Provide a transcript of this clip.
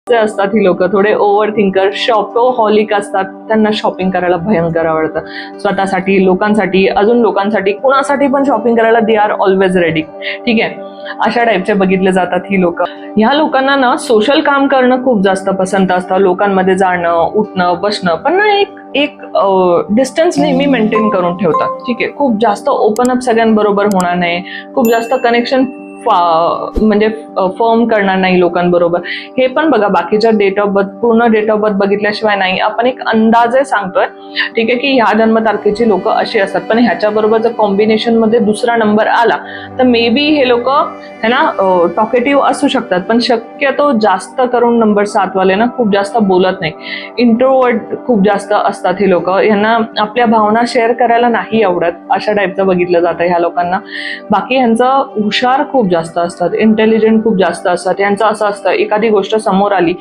जे असतात ही लोक थोडे ओव्हर थिंकर, शॉपोहॉलिक असतात. त्यांना शॉपिंग करायला भयंकर आवडतं. स्वतःसाठी, लोकांसाठी, अजून लोकांसाठी, कुणासाठी पण शॉपिंग करायला दे आर ऑलवेज रेडी. ठीक आहे, अशा टाईपचे बघितले जातात ही लोक. ह्या लोकांना ना सोशल काम करणं खूप जास्त पसंत असतं. लोकांमध्ये जाणं, उठणं, बसणं, पण ना एक डिस्टन्स नेहमी मेंटेन करून ठेवतात. ठीक आहे, खूप जास्त ओपन अप सगळ्यांबरोबर होणार नाही, खूप जास्त कनेक्शन म्हणजे फॉर्म करणार नाही लोकांबरोबर. हे पण बघा, बाकीच्या डेट ऑफ बर्थ, पूर्ण डेट ऑफ बर्थ बघितल्याशिवाय नाही, आपण एक अंदाजे सांगतोय. ठीक आहे, की ह्या जन्मतारखेची लोक अशी असतात. पण ह्याच्याबरोबर जर कॉम्बिनेशन मध्ये दुसरा नंबर आला तर मे बी हे लोक है ना टॉकेटिव्ह असू शकतात. पण शक्यतो जास्त करून नंबर 7 वाले ना खूप जास्त बोलत नाही, इंट्रोवर्ट खूप जास्त असतात हे लोक. यांना आपल्या भावना शेअर करायला नाही आवडत, अशा टाईपचं बघितलं जातं ह्या लोकांना. बाकी ह्यांचं हुशार खूप जास्त असतात, इंटेलिजंट खूप जास्त असतात. यांचं असं असतं, एखादी गोष्ट समोर आली